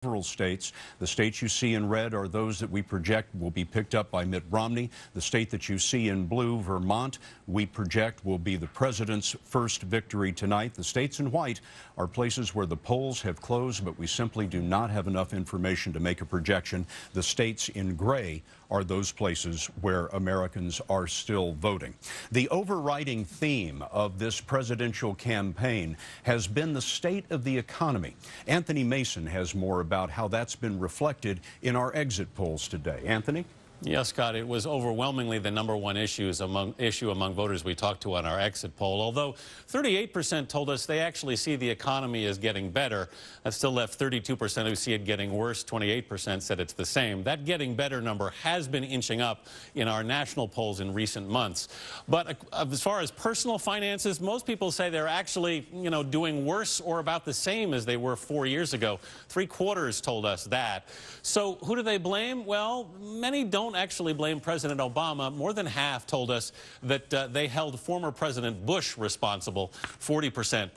several states. The states you see in red are those that we project will be picked up by Mitt Romney. The state that you see in blue, Vermont, we project will be the president's first victory tonight. The states in white are places where the polls have closed, but we simply do not have enough information to make a projection. The states in gray are those places where Americans are still voting. The overriding theme of this presidential campaign has been the state of the economy. Anthony Mason has more about how that's been reflected in our exit polls today. Anthony? Yes, Scott, it was overwhelmingly the #1 issue among voters we talked to on our exit poll, although 38% told us they actually see the economy as getting better. That still left 32% who see it getting worse. 28% said it's the same. That getting better number has been inching up in our national polls in recent months. But as far as personal finances, most people say they're actually, doing worse or about the same as they were 4 years ago. 3/4 told us that. So who do they blame? Well, many don't actually blame President Obama. More than half told us that they held former President Bush responsible. 40%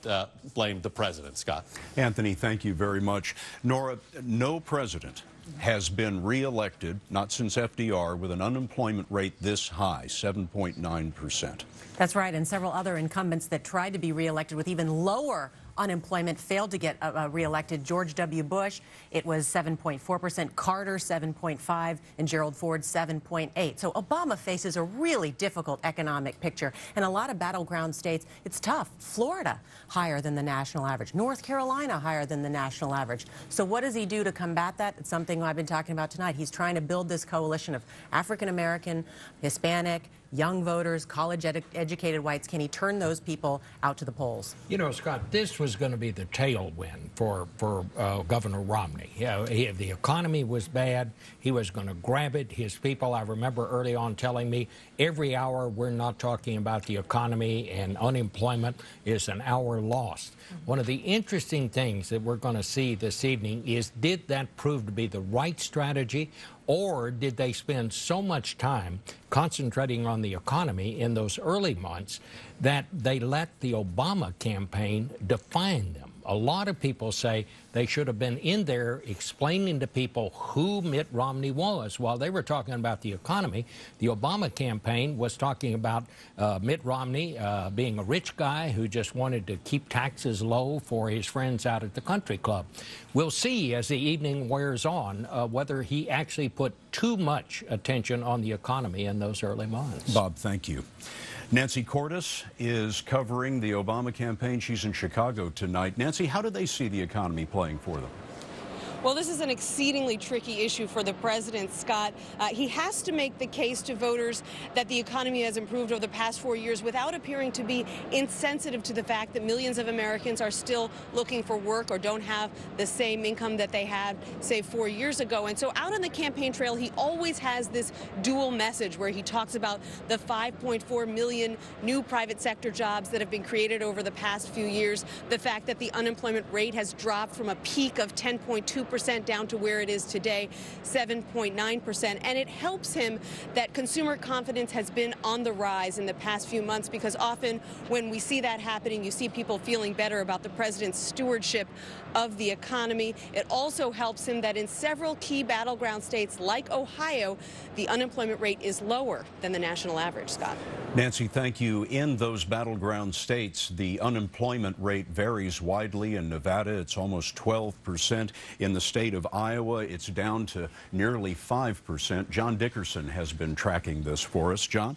blamed the president. Scott. Anthony, thank you very much. Nora, no president has been reelected, not since FDR, with an unemployment rate this high, 7.9%. That's right, and several other incumbents that tried to be reelected with even lower unemployment failed to get reelected. George W. Bush, it was 7.4%, Carter 7.5%, and Gerald Ford 7.8%. So Obama faces a really difficult economic picture. In a lot of battleground states, it's tough. Florida, higher than the national average. North Carolina, higher than the national average. So what does he do to combat that? It's something I've been talking about tonight. He's trying to build this coalition of African American, Hispanic, young voters, college-educated whites. Can he turn those people out to the polls? You know, Scott, this was going to be the tailwind for Governor Romney. The economy was bad. He was going to grab it. His people, I remember early on telling me, every hour we're not talking about the economy and unemployment is an hour lost. One of the interesting things that we're going to see this evening is, did that prove to be the right strategy, or did they spend so much time concentrating on the economy in those early months that they let the Obama campaign define them? A lot of people say they should have been in there explaining to people who Mitt Romney was. While they were talking about the economy, the Obama campaign was talking about Mitt Romney being a rich guy who just wanted to keep taxes low for his friends out at the country club. We'll see as the evening wears on whether he actually put too much attention on the economy in those early months. Bob, thank you. Nancy Cordes is covering the Obama campaign. She's in Chicago tonight. Nancy, how do they see the economy playing for them? Well, this is an exceedingly tricky issue for the president, Scott. He has to make the case to voters that the economy has improved over the past 4 years without appearing to be insensitive to the fact that millions of Americans are still looking for work or don't have the same income that they had, say, 4 years ago. And so out on the campaign trail, he always has this dual message where he talks about the 5.4 million new private sector jobs that have been created over the past few years, the fact that the unemployment rate has dropped from a peak of 10.2% down to where it is today, 7.9%. And it helps him that consumer confidence has been on the rise in the past few months, because often when we see that happening, you see people feeling better about the president's stewardship of the economy. It also helps him that in several key battleground states like Ohio, the unemployment rate is lower than the national average, Scott. Nancy, thank you. In those battleground states, the unemployment rate varies widely. In Nevada, it's almost 12%. In the state of Iowa, it's down to nearly 5%. John Dickerson has been tracking this for us. John?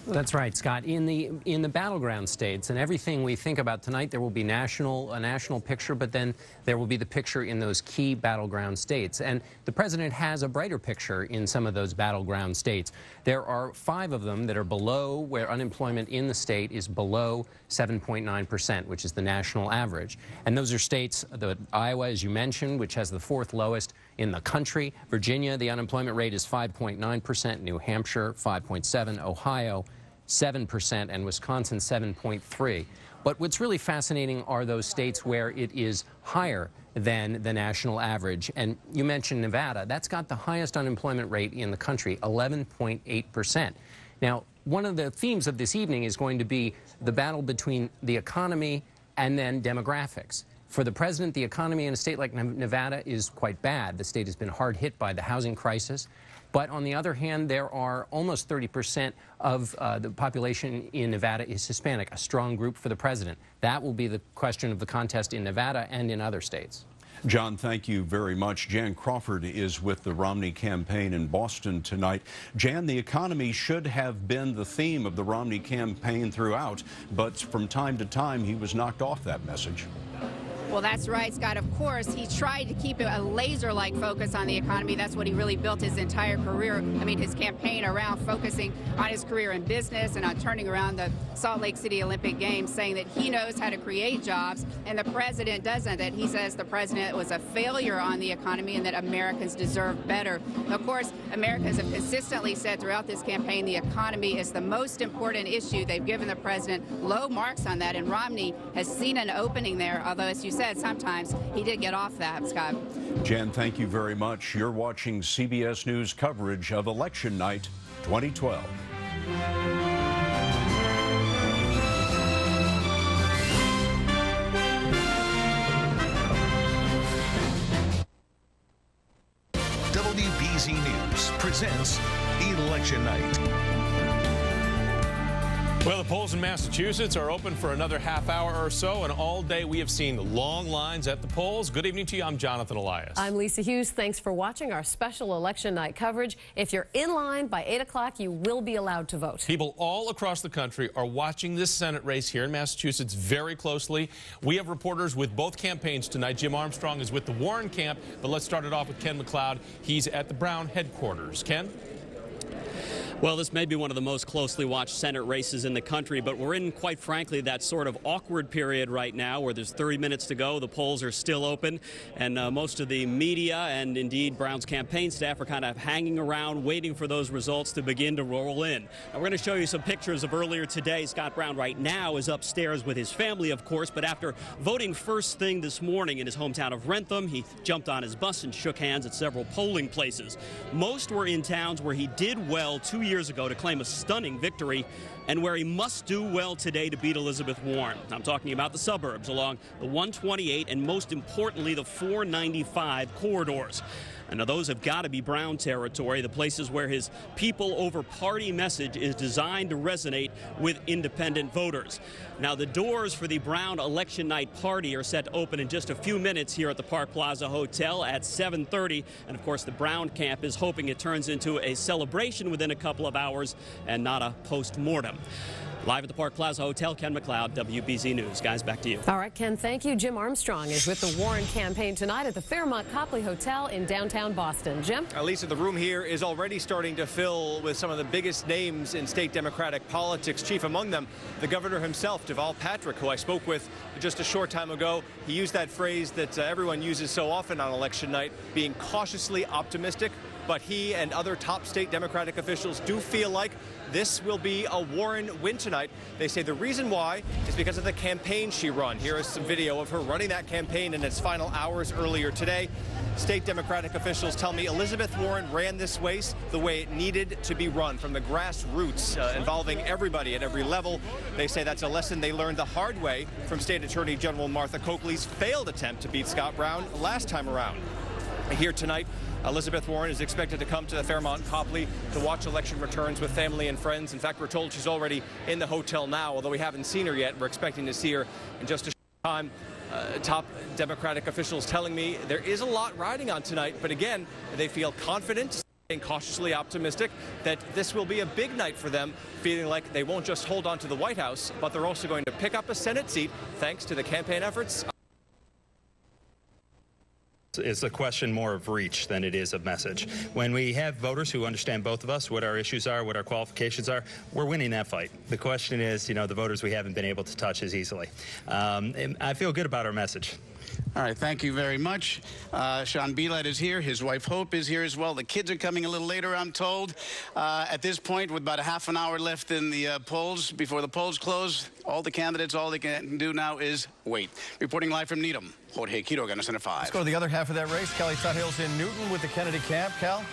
That's right, Scott. In the battleground states, and everything we think about tonight, there will be a national picture, but then there will be the picture in those key battleground states. And the president has a brighter picture in some of those battleground states. There are 5 of them that are below, where unemployment in the state is below 7.9%, which is the national average. And those are states, Iowa, as you mentioned, which has the 4th lowest in the country. Virginia, the unemployment rate is 5.9%. New Hampshire, 5.7%. Ohio, 7%, and Wisconsin 7.3%. But what's really fascinating are those states where it is higher than the national average. And you mentioned Nevada. That's got the highest unemployment rate in the country, 11.8%. Now, one of the themes of this evening is going to be the battle between the economy and then demographics. For the president, the economy in a state like Nevada is quite bad. The state has been hard hit by the housing crisis. But on the other hand, there are almost 30% of the population in Nevada is Hispanic, a strong group for the president. That will be the question of the contest in Nevada and in other states. John, thank you very much. Jan Crawford is with the Romney campaign in Boston tonight. Jan, the economy should have been the theme of the Romney campaign throughout, but from time to time he was knocked off that message. Well, that's right, Scott. Of course, he tried to keep a laser-like focus on the economy. That's what he really built his entire career, his campaign around, focusing on his career in business and on turning around the Salt Lake City Olympic Games, saying that he knows how to create jobs and the president doesn't, that he says the president was a failure on the economy and that Americans deserve better. Of course, Americans have consistently said throughout this campaign the economy is the most important issue. They've given the president low marks on that, and Romney has seen an opening there, although, as you said, sometimes he did get off that, Scott. Jan, thank you very much. You're watching CBS News coverage of Election Night 2012. WBZ News presents Election Night. Well, the polls in Massachusetts are open for another half hour or so, and all day we have seen long lines at the polls. Good evening to you. I'm Jonathan Elias. I'm Lisa Hughes. Thanks for watching our special election night coverage. If you're in line by 8 o'clock, you will be allowed to vote. People all across the country are watching this Senate race here in Massachusetts very closely. We have reporters with both campaigns tonight. Jim Armstrong is with the Warren camp, but let's start it off with Ken McLeod. He's at the Brown headquarters. Ken? Well, this may be one of the most closely watched Senate races in the country, but we're in, quite frankly, that sort of awkward period right now where there's 30 minutes to go. The polls are still open, and most of the media and indeed Brown's campaign staff are kind of hanging around waiting for those results to begin to roll in. Now, we're going to show you some pictures of earlier today. Scott Brown right now is upstairs with his family, of course, but after voting first thing this morning in his hometown of Rentham, he jumped on his bus and shook hands at several polling places. Most were in towns where he did well 2 years ago to claim a stunning victory and where he must do well today to beat Elizabeth Warren. I'm talking about the suburbs along the 128 and most importantly the 495 corridors. And now those have got to be Brown territory, the places where his people over party message is designed to resonate with independent voters. Now the doors for the Brown election night party are set to open in just a few minutes here at the Park Plaza Hotel at 7:30. And of course the Brown camp is hoping it turns into a celebration within a couple of hours and not a post-mortem. Live at the Park Plaza Hotel, Ken McLeod, WBZ News. Guys, back to you. All right, Ken, thank you. Jim Armstrong is with the Warren campaign tonight at the Fairmont Copley Hotel in downtown Boston. Jim? Lisa, the room here is already starting to fill with some of the biggest names in state Democratic politics. Chief among them, the governor himself, Deval Patrick, who I spoke with just a short time ago. He used that phrase that everyone uses so often on election night, being cautiously optimistic. But he and other top state Democratic officials do feel like this will be a Warren win tonight. They say the reason why is because of the campaign she ran. Here is some video of her running that campaign in its final hours earlier today. State Democratic officials tell me Elizabeth Warren ran this race the way it needed to be run, from the grassroots, involving everybody at every level. They say that's a lesson they learned the hard way from State Attorney General Martha Coakley's failed attempt to beat Scott Brown last time around. Here tonight, Elizabeth Warren is expected to come to the Fairmont Copley to watch election returns with family and friends. In fact, we're told she's already in the hotel now, although we haven't seen her yet. We're expecting to see her in just a short time. Top Democratic officials telling me there is a lot riding on tonight, but again, they feel confident and cautiously optimistic that this will be a big night for them, feeling like they won't just hold on to the White House, but they're also going to pick up a Senate seat thanks to the campaign efforts. It's a question more of reach than it is of message. When we have voters who understand both of us, what our issues are, what our qualifications are, we're winning that fight. The question is, the voters we haven't been able to touch as easily. And I feel good about our message. All right, thank you very much. Sean Belad is here. His wife Hope is here as well. The kids are coming a little later, I'm told. At this point, with about a half an hour left in the polls, before the polls close, all the candidates, all they can do now is wait. Reporting live from Needham, Jorge Quiroga, Center 5. Let's go to the other half of that race. Kelly Tuthill's in Newton with the Kennedy camp. Cal?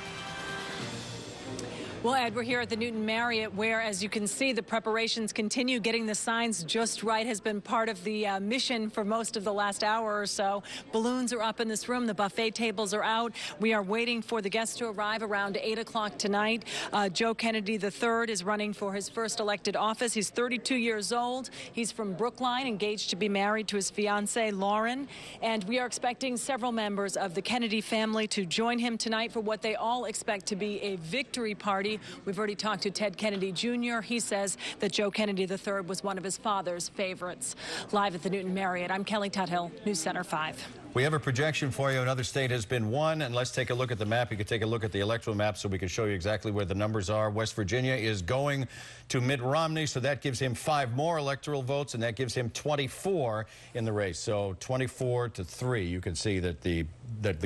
Well, Ed, we're here at the Newton Marriott where, as you can see, the preparations continue. Getting the signs just right has been part of the mission for most of the last hour or so. Balloons are up in this room. The buffet tables are out. We are waiting for the guests to arrive around 8 o'clock tonight. Joe Kennedy III is running for his first elected office. He's 32 years old. He's from Brookline, engaged to be married to his fiancée, Lauren. And we are expecting several members of the Kennedy family to join him tonight for what they all expect to be a victory party. We've already talked to Ted Kennedy Jr. He says that Joe Kennedy III was one of his father's favorites. Live at the Newton Marriott, I'm Kelly Tuthill, News Center 5. We have a projection for you. Another state has been won, and let's take a look at the map. You can take a look at the electoral map so we can show you exactly where the numbers are. West Virginia is going to Mitt Romney, so that gives him 5 more electoral votes, and that gives him 24 in the race. So 24-3. You can see that the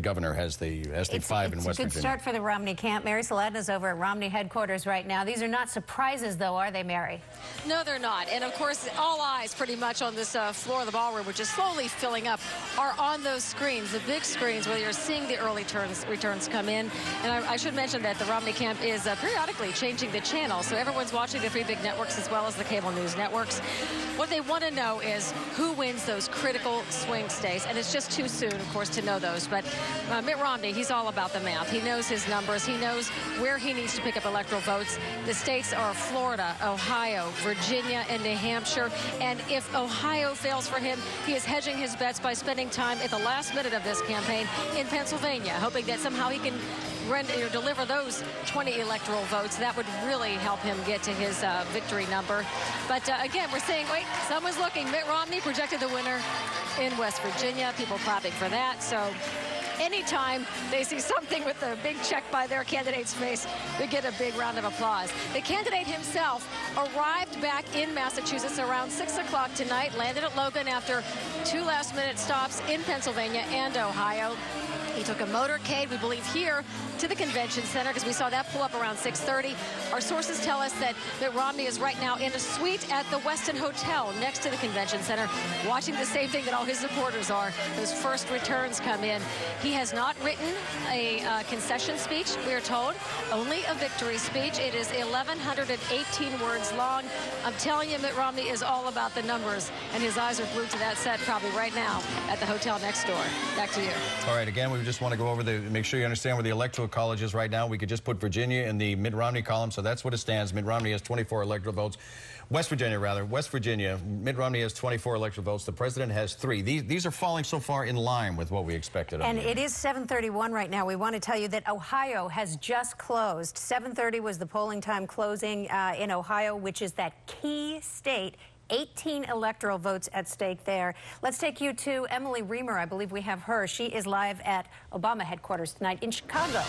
governor has the 5 in West Virginia. It's a good start for the Romney camp. Mary Saladin's over at Romney headquarters right now. These are not surprises, though, are they, Mary? No, they're not. And, of course, all eyes pretty much on this floor of the ballroom, which is slowly filling up, are on those screens, the big screens, where you're seeing the early returns come in. And I should mention that the Romney camp is periodically changing the channel, so everyone's watching the 3 big networks as well as the cable news networks. What they want to know is who wins those critical swing states, and it's just too soon, of course, to know those. But Mitt Romney, he's all about the math. He knows his numbers. He knows where he needs to pick up electoral votes. The states are Florida, Ohio, Virginia, and New Hampshire. And if Ohio fails for him, he is hedging his bets by spending time at the last minute of this campaign in Pennsylvania, hoping that somehow he can deliver those 20 electoral votes. That would really help him get to his victory number. But again, we're saying, wait, someone's looking. Mitt Romney projected the winner in West Virginia. People clapping for that. So anytime they see something with a big check by their candidate's face, they get a big round of applause. The candidate himself arrived back in Massachusetts around 6 o'clock tonight, landed at Logan after 2 last-minute stops in Pennsylvania and Ohio. He took a motorcade, we believe, here to the convention center, because we saw that pull up around 6:30. Our sources tell us that Mitt Romney is right now in a suite at the Westin Hotel next to the convention center, watching the same thing that all his supporters are. Those first returns come in. He has not written a concession speech, we are told, only a victory speech. It is 1,118 words long. I'm telling you, Mitt Romney is all about the numbers, and his eyes are glued to that set probably right now at the hotel next door. Back to you. All right, again, we just want to go over make sure you understand where the electoral college is right now. We could just put Virginia in the Mitt Romney column, so that's what it stands. Mitt Romney has 24 electoral votes. West Virginia, Mitt Romney has 24 electoral votes. The president has 3. These are falling so far in line with what we expected. And it is 7:31 right now. We want to tell you that Ohio has just closed. 7:30 was the polling time closing in Ohio, which is that key state. 18 electoral votes at stake there. Let's take you to Emily Reamer. I believe we have her. She is live at Obama headquarters tonight in Chicago.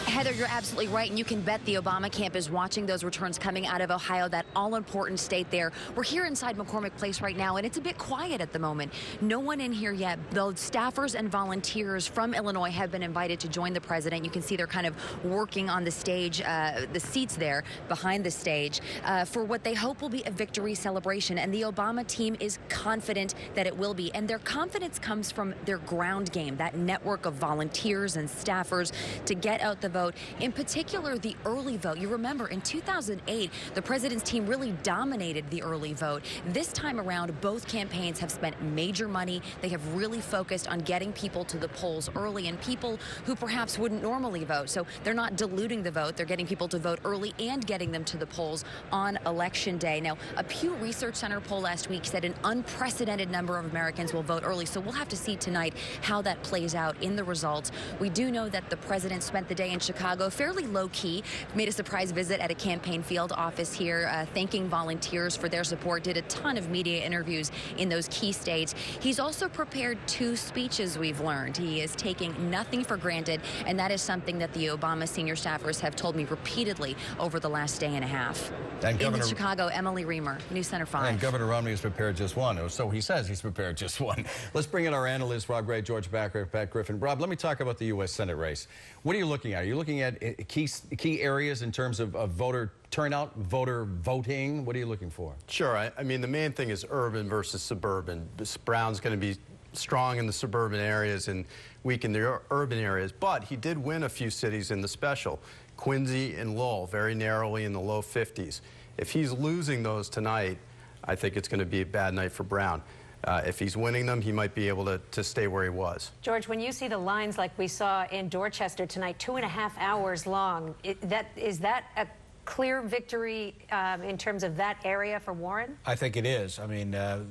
Heather, you're absolutely right, and you can bet the Obama camp is watching those returns coming out of Ohio, that all-important state there. We're here inside McCormick Place right now, and it's a bit quiet at the moment. No one in here yet. The staffers and volunteers from Illinois have been invited to join the president. You can see they're kind of working on the stage, the seats there behind the stage, for what they hope will be a victory celebration. And the Obama team is confident that it will be. And their confidence comes from their ground game, that network of volunteers and staffers to get out the vote. In particular, the early vote. You remember, in 2008, the president's team really dominated the early vote. This time around, both campaigns have spent major money. They have really focused on getting people to the polls early, and people who perhaps wouldn't normally vote. So they're not diluting the vote. They're getting people to vote early and getting them to the polls on Election Day. Now, a Pew Research Center poll last week said an unprecedented number of Americans will vote early. So we'll have to see tonight how that plays out in the results. We do know that the president spent the day in Chicago fairly low-key, made a surprise visit at a campaign field office here, thanking volunteers for their support, did a ton of media interviews in those key states. He's also prepared 2 speeches, we've learned. He is taking nothing for granted, and that is something that the Obama senior staffers have told me repeatedly over the last day and a half. And in Chicago, Emily Reamer, News Center 5. And Governor Romney has prepared just 1, so he says he's prepared just 1. Let's bring in our analysts, Rob Gray, George Backer, Pat Griffin. Rob, let me talk about the U.S. Senate race. What are you looking at? Are you looking at key areas in terms of voter turnout, voter voting? What are you looking for? Sure. I mean, the main thing is urban versus suburban. Brown's going to be strong in the suburban areas and weak in the urban areas. But he did win a few cities in the special. Quincy and Lowell, very narrowly in the low 50s. If he's losing those tonight, I think it's going to be a bad night for Brown. If he's winning them, he might be able to stay where he was. George, when you see the lines like we saw in Dorchester tonight, 2.5 hours long, is that a clear victory in terms of that area for Warren? I think it is. I mean, the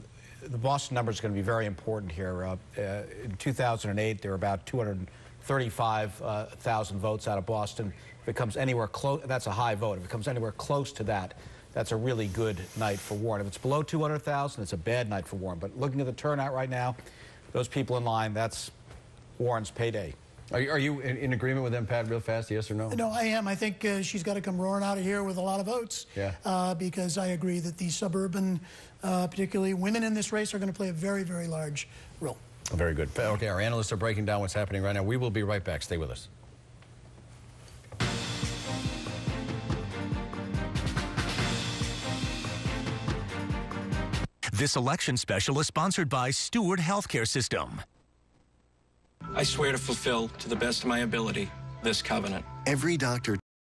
Boston number is going to be very important here. In 2008, there were about 235,000 votes out of Boston. If it comes anywhere close, that's a high vote. If it comes anywhere close to that, that's a really good night for Warren. If it's below 200,000, it's a bad night for Warren. But looking at the turnout right now, those people in line, that's Warren's payday. Are you in agreement with them, Pat, real fast, yes or no? No, I am. I think she's got to come roaring out of here with a lot of votes. Yeah. Because I agree that the suburban, particularly women in this race, are going to play a very, very large role. Very good. Okay, our analysts are breaking down what's happening right now. We will be right back. Stay with us. This election special is sponsored by Steward Healthcare System. I swear to fulfill, to the best of my ability, this covenant. Every doctor